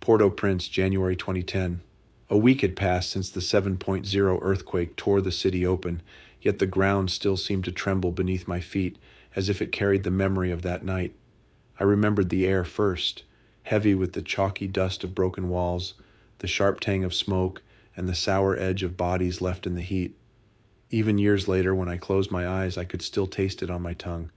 Port-au-Prince, January 2010. A week had passed since the 7.0 earthquake tore the city open, yet the ground still seemed to tremble beneath my feet, as if it carried the memory of that night. I remembered the air first, heavy with the chalky dust of broken walls, the sharp tang of smoke, and the sour edge of bodies left in the heat. Even years later, when I closed my eyes, I could still taste it on my tongue.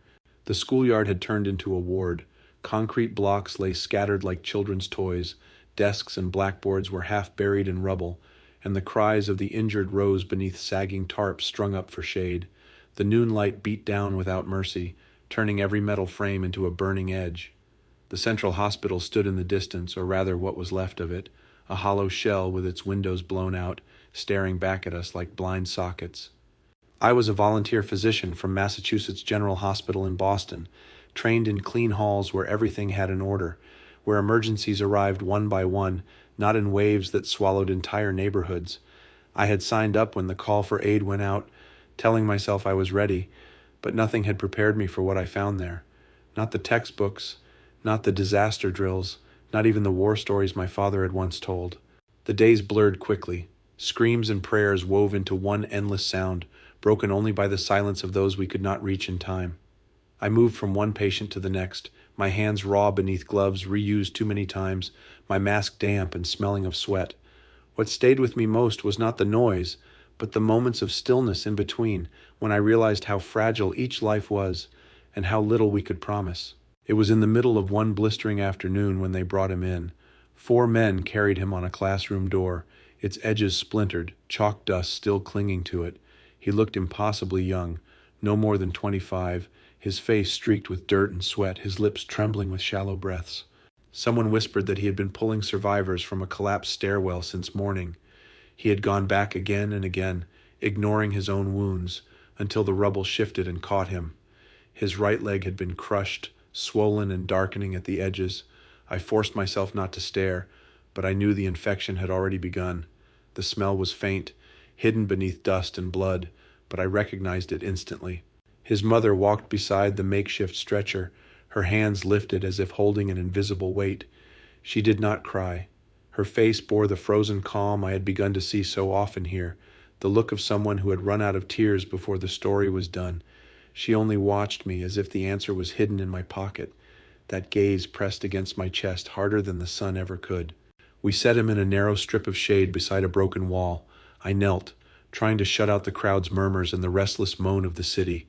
The schoolyard had turned into a ward. Concrete blocks lay scattered like children's toys, desks and blackboards were half buried in rubble, and the cries of the injured rose beneath sagging tarps strung up for shade. The noon light beat down without mercy, turning every metal frame into a burning edge. The central hospital stood in the distance, or rather what was left of it, a hollow shell with its windows blown out, staring back at us like blind sockets. I was a volunteer physician from Massachusetts General Hospital in Boston, trained in clean halls where everything had an order, where emergencies arrived one by one, not in waves that swallowed entire neighborhoods. I had signed up when the call for aid went out, telling myself I was ready, but nothing had prepared me for what I found there. Not the textbooks, not the disaster drills, not even the war stories my father had once told. The days blurred quickly. Screams and prayers wove into one endless sound, broken only by the silence of those we could not reach in time. I moved from one patient to the next, my hands raw beneath gloves reused too many times, my mask damp and smelling of sweat. What stayed with me most was not the noise, but the moments of stillness in between, when I realized how fragile each life was and how little we could promise. It was in the middle of one blistering afternoon when they brought him in. 4 men carried him on a classroom door, its edges splintered, chalk dust still clinging to it. He looked impossibly young, no more than 25, his face streaked with dirt and sweat, his lips trembling with shallow breaths. Someone whispered that he had been pulling survivors from a collapsed stairwell since morning. He had gone back again and again, ignoring his own wounds, until the rubble shifted and caught him. His right leg had been crushed, swollen and darkening at the edges. I forced myself not to stare, but I knew the infection had already begun. The smell was faint, hidden beneath dust and blood, but I recognized it instantly. His mother walked beside the makeshift stretcher, her hands lifted as if holding an invisible weight. She did not cry. Her face bore the frozen calm I had begun to see so often here, the look of someone who had run out of tears before the story was done. She only watched me as if the answer was hidden in my pocket. That gaze pressed against my chest harder than the sun ever could. We set him in a narrow strip of shade beside a broken wall. I knelt, trying to shut out the crowd's murmurs and the restless moan of the city.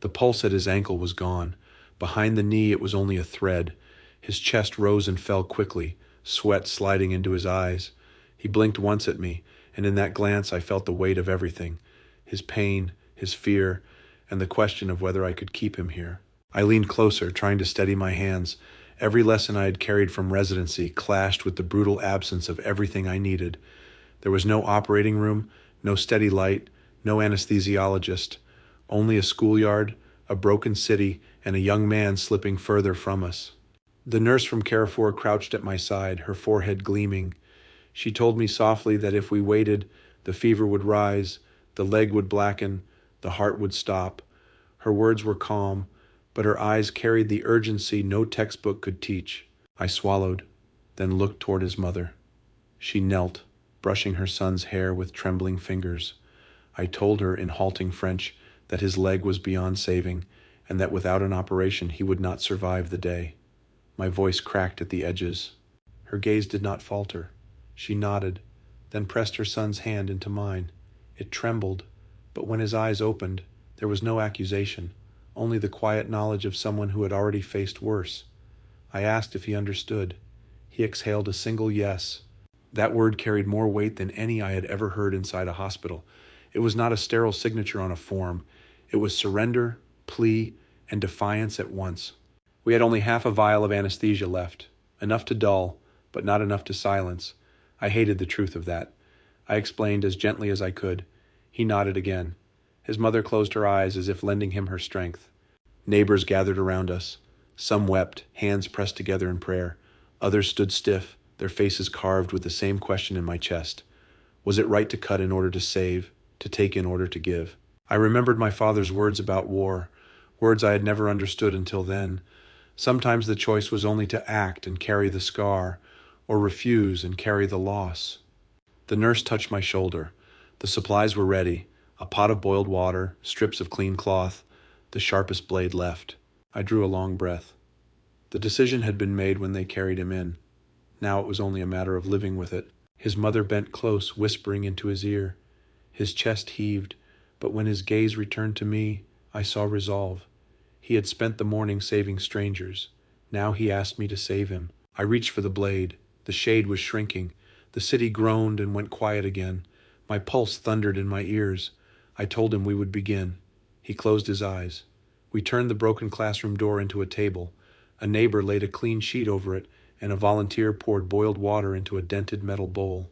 The pulse at his ankle was gone. Behind the knee it was only a thread. His chest rose and fell quickly, sweat sliding into his eyes. He blinked once at me, and in that glance I felt the weight of everything, his pain, his fear, and the question of whether I could keep him here. I leaned closer, trying to steady my hands. Every lesson I had carried from residency clashed with the brutal absence of everything I needed. There was no operating room, no steady light, no anesthesiologist, only a schoolyard, a broken city, and a young man slipping further from us. The nurse from Carrefour crouched at my side, her forehead gleaming. She told me softly that if we waited, the fever would rise, the leg would blacken, the heart would stop. Her words were calm, but her eyes carried the urgency no textbook could teach. I swallowed, then looked toward his mother. She knelt, brushing her son's hair with trembling fingers. I told her in halting French that his leg was beyond saving, and that without an operation he would not survive the day. My voice cracked at the edges. Her gaze did not falter. She nodded, then pressed her son's hand into mine. It trembled, but when his eyes opened, there was no accusation, only the quiet knowledge of someone who had already faced worse. I asked if he understood. He exhaled a single yes. That word carried more weight than any I had ever heard inside a hospital. It was not a sterile signature on a form. It was surrender, plea, and defiance at once. We had only half a vial of anesthesia left, enough to dull, but not enough to silence. I hated the truth of that. I explained as gently as I could. He nodded again. His mother closed her eyes as if lending him her strength. Neighbors gathered around us. Some wept, hands pressed together in prayer. Others stood stiff, their faces carved with the same question in my chest. Was it right to cut in order to save, to take in order to give? I remembered my father's words about war, words I had never understood until then. Sometimes the choice was only to act and carry the scar, or refuse and carry the loss. The nurse touched my shoulder. The supplies were ready: a pot of boiled water, strips of clean cloth, the sharpest blade left. I drew a long breath. The decision had been made when they carried him in. Now it was only a matter of living with it. His mother bent close, whispering into his ear. His chest heaved, but when his gaze returned to me, I saw resolve. He had spent the morning saving strangers. Now he asked me to save him. I reached for the blade. The shade was shrinking. The city groaned and went quiet again. My pulse thundered in my ears. I told him we would begin. He closed his eyes. We turned the broken classroom door into a table. A neighbor laid a clean sheet over it, and a volunteer poured boiled water into a dented metal bowl.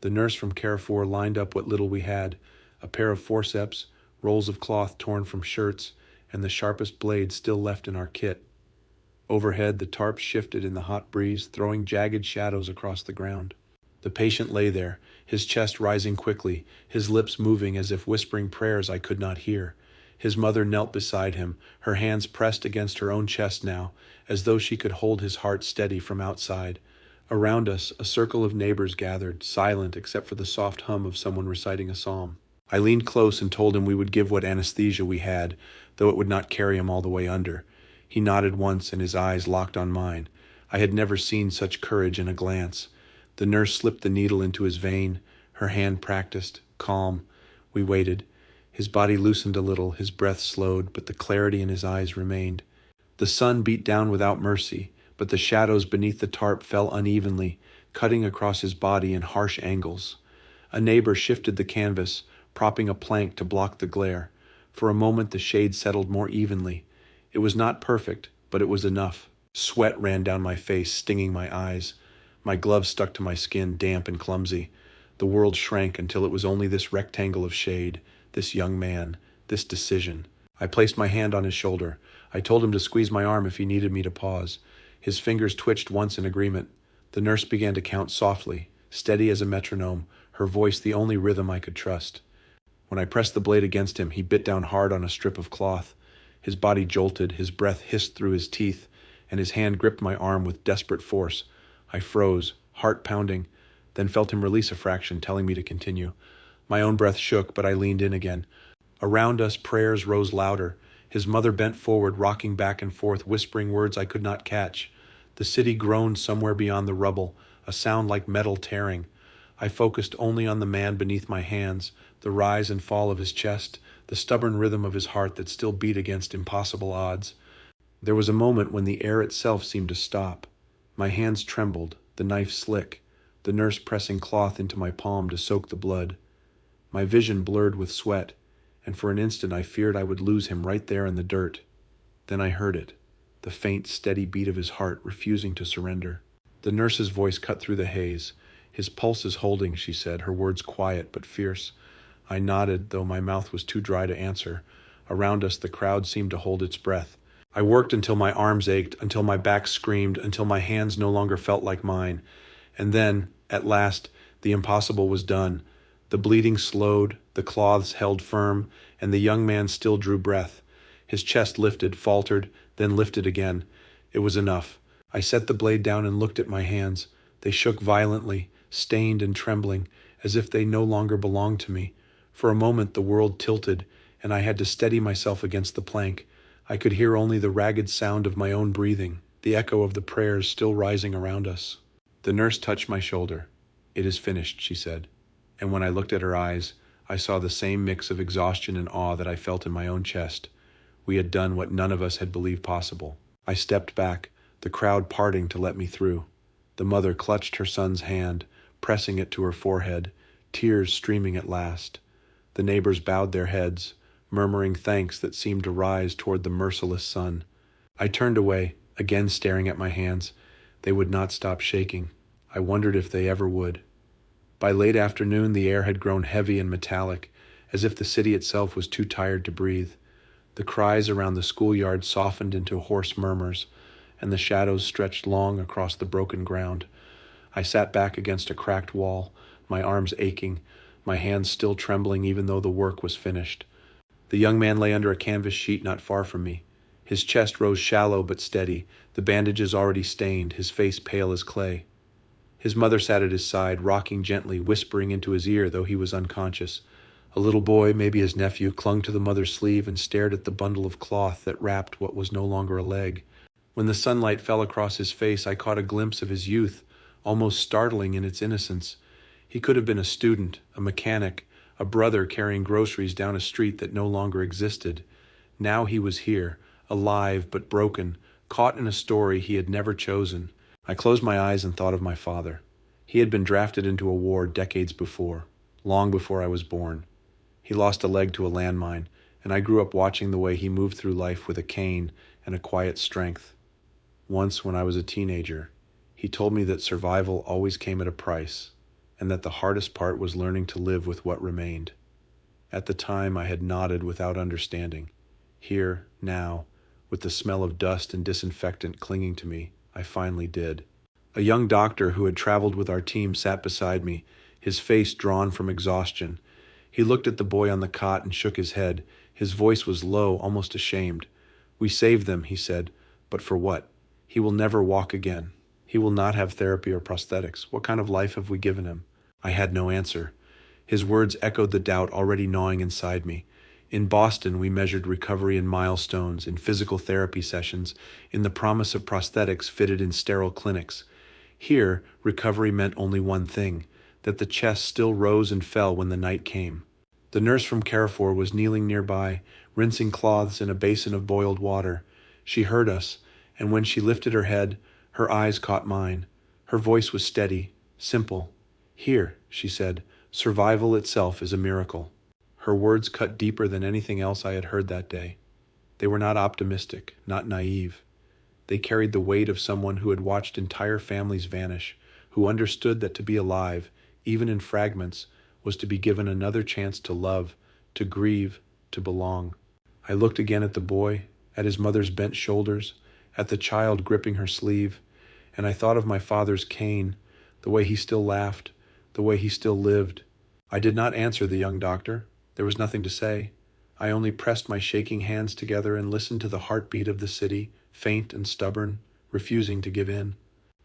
The nurse from Carrefour lined up what little we had: a pair of forceps, rolls of cloth torn from shirts, and the sharpest blade still left in our kit. Overhead, the tarp shifted in the hot breeze, throwing jagged shadows across the ground. The patient lay there, his chest rising quickly, his lips moving as if whispering prayers I could not hear. His mother knelt beside him, her hands pressed against her own chest now, as though she could hold his heart steady from outside. Around us, a circle of neighbors gathered, silent except for the soft hum of someone reciting a psalm. I leaned close and told him we would give what anesthesia we had, though it would not carry him all the way under. He nodded once, and his eyes locked on mine. I had never seen such courage in a glance. The nurse slipped the needle into his vein, her hand practiced, calm. We waited. His body loosened a little, his breath slowed, but the clarity in his eyes remained. The sun beat down without mercy, but the shadows beneath the tarp fell unevenly, cutting across his body in harsh angles. A neighbor shifted the canvas, propping a plank to block the glare. For a moment the shade settled more evenly. It was not perfect, but it was enough. Sweat ran down my face, stinging my eyes. My gloves stuck to my skin, damp and clumsy. The world shrank until it was only this rectangle of shade, this young man, this decision. I placed my hand on his shoulder. I told him to squeeze my arm if he needed me to pause. His fingers twitched once in agreement. The nurse began to count softly, steady as a metronome, her voice the only rhythm I could trust. When I pressed the blade against him, he bit down hard on a strip of cloth. His body jolted, his breath hissed through his teeth, and his hand gripped my arm with desperate force. I froze, heart pounding, then felt him release a fraction, telling me to continue. My own breath shook, but I leaned in again. Around us, prayers rose louder. His mother bent forward, rocking back and forth, whispering words I could not catch. The city groaned somewhere beyond the rubble, a sound like metal tearing. I focused only on the man beneath my hands, the rise and fall of his chest, the stubborn rhythm of his heart that still beat against impossible odds. There was a moment when the air itself seemed to stop. My hands trembled, the knife slick, the nurse pressing cloth into my palm to soak the blood. My vision blurred with sweat, and for an instant I feared I would lose him right there in the dirt. Then I heard it, the faint, steady beat of his heart refusing to surrender. The nurse's voice cut through the haze. "His pulse is holding," she said, her words quiet but fierce. I nodded, though my mouth was too dry to answer. Around us, the crowd seemed to hold its breath. I worked until my arms ached, until my back screamed, until my hands no longer felt like mine. And then, at last, the impossible was done. The bleeding slowed, the cloths held firm, and the young man still drew breath. His chest lifted, faltered, then lifted again. It was enough. I set the blade down and looked at my hands. They shook violently, stained and trembling, as if they no longer belonged to me. For a moment the world tilted, and I had to steady myself against the plank. I could hear only the ragged sound of my own breathing, the echo of the prayers still rising around us. The nurse touched my shoulder. "It is finished," she said. And when I looked at her eyes, I saw the same mix of exhaustion and awe that I felt in my own chest. We had done what none of us had believed possible. I stepped back, the crowd parting to let me through. The mother clutched her son's hand, pressing it to her forehead, tears streaming at last. The neighbors bowed their heads, murmuring thanks that seemed to rise toward the merciless son. I turned away, again staring at my hands. They would not stop shaking. I wondered if they ever would. By late afternoon, the air had grown heavy and metallic, as if the city itself was too tired to breathe. The cries around the schoolyard softened into hoarse murmurs, and the shadows stretched long across the broken ground. I sat back against a cracked wall, my arms aching, my hands still trembling even though the work was finished. The young man lay under a canvas sheet not far from me. His chest rose shallow but steady, the bandages already stained, his face pale as clay. His mother sat at his side, rocking gently, whispering into his ear, though he was unconscious. A little boy, maybe his nephew, clung to the mother's sleeve and stared at the bundle of cloth that wrapped what was no longer a leg. When the sunlight fell across his face, I caught a glimpse of his youth, almost startling in its innocence. He could have been a student, a mechanic, a brother carrying groceries down a street that no longer existed. Now he was here, alive but broken, caught in a story he had never chosen. I closed my eyes and thought of my father. He had been drafted into a war decades before, long before I was born. He lost a leg to a landmine, and I grew up watching the way he moved through life with a cane and a quiet strength. Once, when I was a teenager, he told me that survival always came at a price, and that the hardest part was learning to live with what remained. At the time, I had nodded without understanding. Here, now, with the smell of dust and disinfectant clinging to me, I finally did. A young doctor who had traveled with our team sat beside me, his face drawn from exhaustion. He looked at the boy on the cot and shook his head. His voice was low, almost ashamed. "We saved them," he said, "but for what? He will never walk again. He will not have therapy or prosthetics. What kind of life have we given him?" I had no answer. His words echoed the doubt already gnawing inside me. In Boston, we measured recovery in milestones, in physical therapy sessions, in the promise of prosthetics fitted in sterile clinics. Here, recovery meant only one thing, that the chest still rose and fell when the night came. The nurse from Carrefour was kneeling nearby, rinsing cloths in a basin of boiled water. She heard us, and when she lifted her head, her eyes caught mine. Her voice was steady, simple. "Here," she said, "survival itself is a miracle." Her words cut deeper than anything else I had heard that day. They were not optimistic, not naive. They carried the weight of someone who had watched entire families vanish, who understood that to be alive, even in fragments, was to be given another chance to love, to grieve, to belong. I looked again at the boy, at his mother's bent shoulders, at the child gripping her sleeve, and I thought of my father's cane, the way he still laughed, the way he still lived. I did not answer the young doctor. There was nothing to say. I only pressed my shaking hands together and listened to the heartbeat of the city, faint and stubborn, refusing to give in.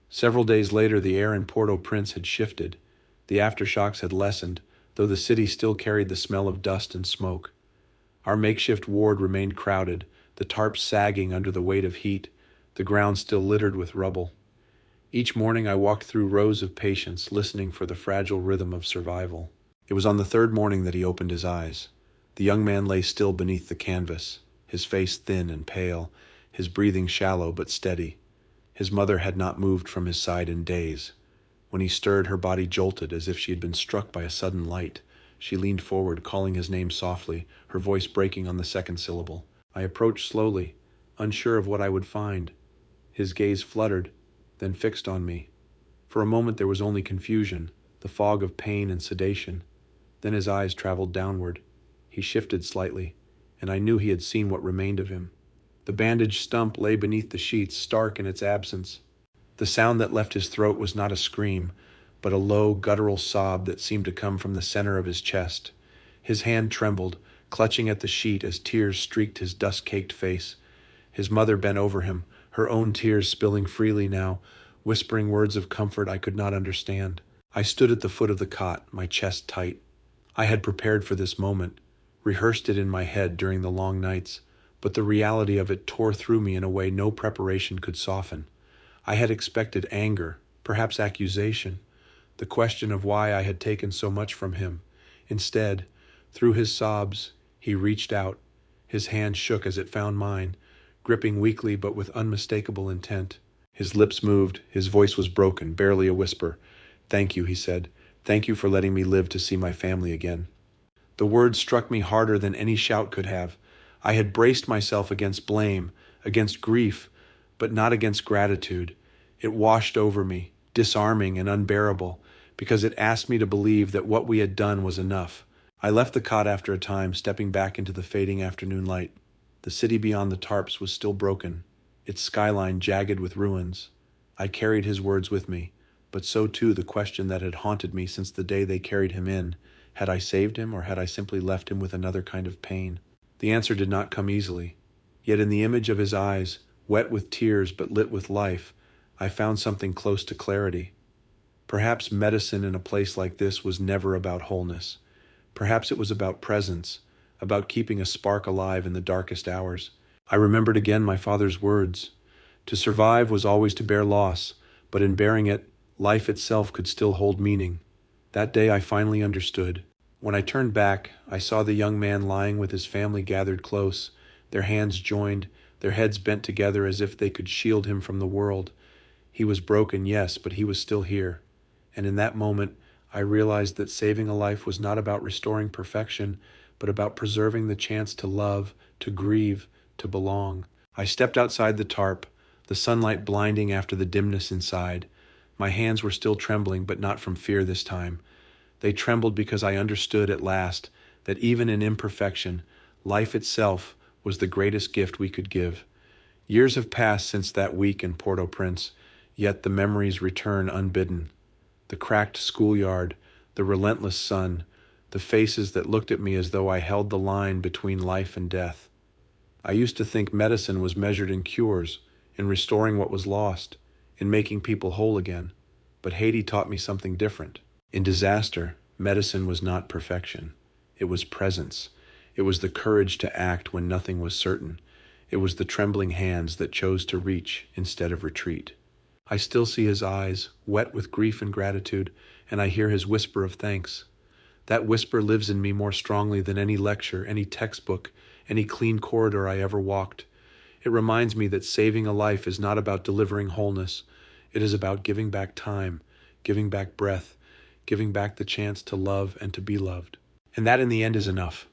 Several days later, the air in Port-au-Prince had shifted. The aftershocks had lessened, though the city still carried the smell of dust and smoke. Our makeshift ward remained crowded, the tarps sagging under the weight of heat, the ground still littered with rubble. Each morning I walked through rows of patients, listening for the fragile rhythm of survival. It was on the third morning that he opened his eyes. The young man lay still beneath the canvas, his face thin and pale, his breathing shallow but steady. His mother had not moved from his side in days. When he stirred, her body jolted as if she had been struck by a sudden light. She leaned forward, calling his name softly, her voice breaking on the second syllable. I approached slowly, unsure of what I would find. His gaze fluttered, then fixed on me. For a moment there was only confusion, the fog of pain and sedation. Then his eyes traveled downward. He shifted slightly, and I knew he had seen what remained of him. The bandaged stump lay beneath the sheets, stark in its absence. The sound that left his throat was not a scream, but a low, guttural sob that seemed to come from the center of his chest. His hand trembled, clutching at the sheet as tears streaked his dust-caked face. His mother bent over him, her own tears spilling freely now, whispering words of comfort I could not understand. I stood at the foot of the cot, my chest tight. I had prepared for this moment, rehearsed it in my head during the long nights, but the reality of it tore through me in a way no preparation could soften. I had expected anger, perhaps accusation, the question of why I had taken so much from him. Instead, through his sobs, he reached out. His hand shook as it found mine, gripping weakly but with unmistakable intent. His lips moved, his voice was broken, barely a whisper. "Thank you," he said. "Thank you for letting me live to see my family again." The words struck me harder than any shout could have. I had braced myself against blame, against grief, but not against gratitude. It washed over me, disarming and unbearable, because it asked me to believe that what we had done was enough. I left the cot after a time, stepping back into the fading afternoon light. The city beyond the tarps was still broken, its skyline jagged with ruins. I carried his words with me, but so too the question that had haunted me since the day they carried him in. Had I saved him, or had I simply left him with another kind of pain? The answer did not come easily. Yet in the image of his eyes, wet with tears but lit with life, I found something close to clarity. Perhaps medicine in a place like this was never about wholeness. Perhaps it was about presence, about keeping a spark alive in the darkest hours. I remembered again my father's words. To survive was always to bear loss, but in bearing it, life itself could still hold meaning. That day I finally understood. When I turned back, I saw the young man lying with his family gathered close, their hands joined, their heads bent together as if they could shield him from the world. He was broken, yes, but he was still here. And in that moment, I realized that saving a life was not about restoring perfection, but about preserving the chance to love, to grieve, to belong. I stepped outside the tarp, the sunlight blinding after the dimness inside. My hands were still trembling, but not from fear this time. They trembled because I understood at last that even in imperfection, life itself was the greatest gift we could give. Years have passed since that week in Port-au-Prince, yet the memories return unbidden. The cracked schoolyard, the relentless sun, the faces that looked at me as though I held the line between life and death. I used to think medicine was measured in cures, in restoring what was lost, in making people whole again. But Haiti taught me something different. In disaster, medicine was not perfection. It was presence. It was the courage to act when nothing was certain. It was the trembling hands that chose to reach instead of retreat. I still see his eyes, wet with grief and gratitude, and I hear his whisper of thanks. That whisper lives in me more strongly than any lecture, any textbook, any clean corridor I ever walked. It reminds me that saving a life is not about delivering wholeness. It is about giving back time, giving back breath, giving back the chance to love and to be loved. And that in the end is enough.